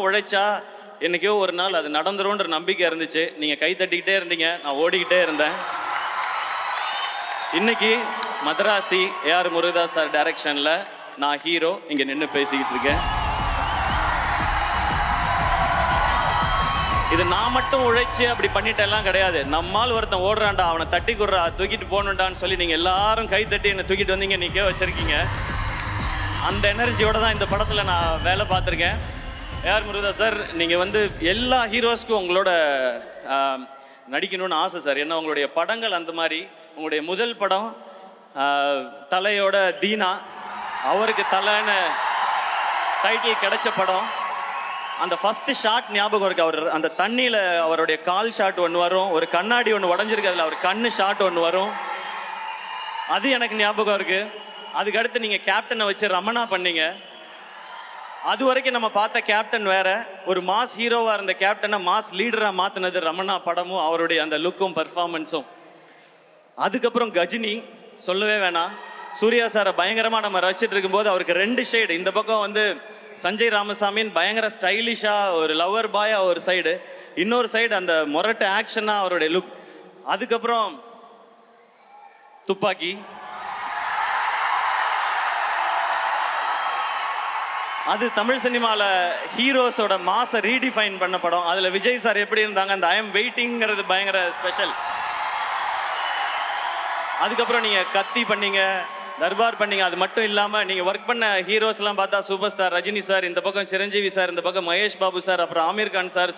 உழைச்சா என்னைக்கோ ஒரு நாள் அது நடந்துரும்ன்ற நம்பிக்கை இருந்துச்சு. நீங்கள் கை தட்டிக்கிட்டே இருந்தீங்க, நான் ஓடிக்கிட்டே இருந்தேன். இன்னைக்கு மதராசி ஏஆர் முருகதாஸ் சார் டைரக்ஷனில் நான் ஹீரோ இங்கே நின்று பேசிக்கிட்டு இருக்கேன். இது நான் மட்டும் உழைச்சி அப்படி பண்ணிட்டெல்லாம் கிடையாது. நம்மால் ஒருத்தன் ஓடுறான்டா, அவனை தட்டி கொடுறா, தூக்கிட்டு போகணுண்டான்னு சொல்லி நீங்கள் எல்லாரும் கை தட்டி என்னை தூக்கிட்டு வந்தீங்க, நிற்க வச்சிருக்கீங்க. அந்த எனர்ஜியோட தான் இந்த படத்தில் நான் வேலை பார்த்துருக்கேன். ஏஆர் முருகதாஸ் சார், நீங்கள் வந்து எல்லா ஹீரோஸ்க்கும் உங்களோட நடிக்கணும்னு ஆசை சார். ஏன்னா உங்களுடைய படங்கள் அந்த மாதிரி. உங்களுடைய முதல் படம் தலையோட தீனா, அவருக்கு தலைன்னு டைட்டில் கிடைச்ச படம். அந்த ஃபஸ்ட்டு ஷாட் ஞாபகம் இருக்குது. அவர் அந்த தண்ணியில் அவருடைய கால் ஷாட் ஒன்று வரும், ஒரு கண்ணாடி ஒன்று உடஞ்சிருக்கு, அதில் அவர் கண்ணு ஷாட் ஒன்று வரும், அது எனக்கு ஞாபகம் இருக்குது. அதுக்கடுத்து நீங்கள் கேப்டனை வச்சு ரமணா பண்ணீங்க. அது வரைக்கும் நம்ம பார்த்த கேப்டன் வேற, ஒரு மாஸ் ஹீரோவாக இருந்த கேப்டனை மாஸ் லீடராக மாற்றினது ரமணா படமும் அவருடைய அந்த லுக்கும் பர்ஃபார்மன்ஸும். அதுக்கப்புறம் கஜினி சொல்லவே வேணாம். சூர்யா சாரை பயங்கரமாக நம்ம ரசிச்சுட்டு இருக்கும்போது அவருக்கு 2 ஷேடு. இந்த பக்கம் வந்து சஞ்சய் ராமசாமின்னு பயங்கர ஸ்டைலிஷாக ஒரு லவர் பாயாக ஒரு சைடு, இன்னொரு சைடு அந்த மொரட்டு ஆக்ஷனாக அவருடைய லுக். அதுக்கப்புறம் துப்பாக்கி, அது தமிழ் சினிமாவில் ஹீரோஸோட மாஸை ரீடிஃபைன் பண்ண படம். அதில் விஜய் சார் எப்படி இருந்தாங்க, அந்த ஐ எம் வெயிட்டிங்கிறது பயங்கர ஸ்பெஷல். அதுக்கப்புறம் நீங்கள் கத்தி பண்ணீங்க, தர்பார் பண்ணீங்க. அது மட்டும் இல்லாமல் நீங்கள் ஒர்க் பண்ண ஹீரோஸ்லாம் பார்த்தா சூப்பர் ஸ்டார் ரஜினி சார், இந்த பக்கம் சிரஞ்சீவி சார், இந்த பக்கம் மகேஷ் பாபு சார், அப்புறம் ஆமீர் கான் சார்,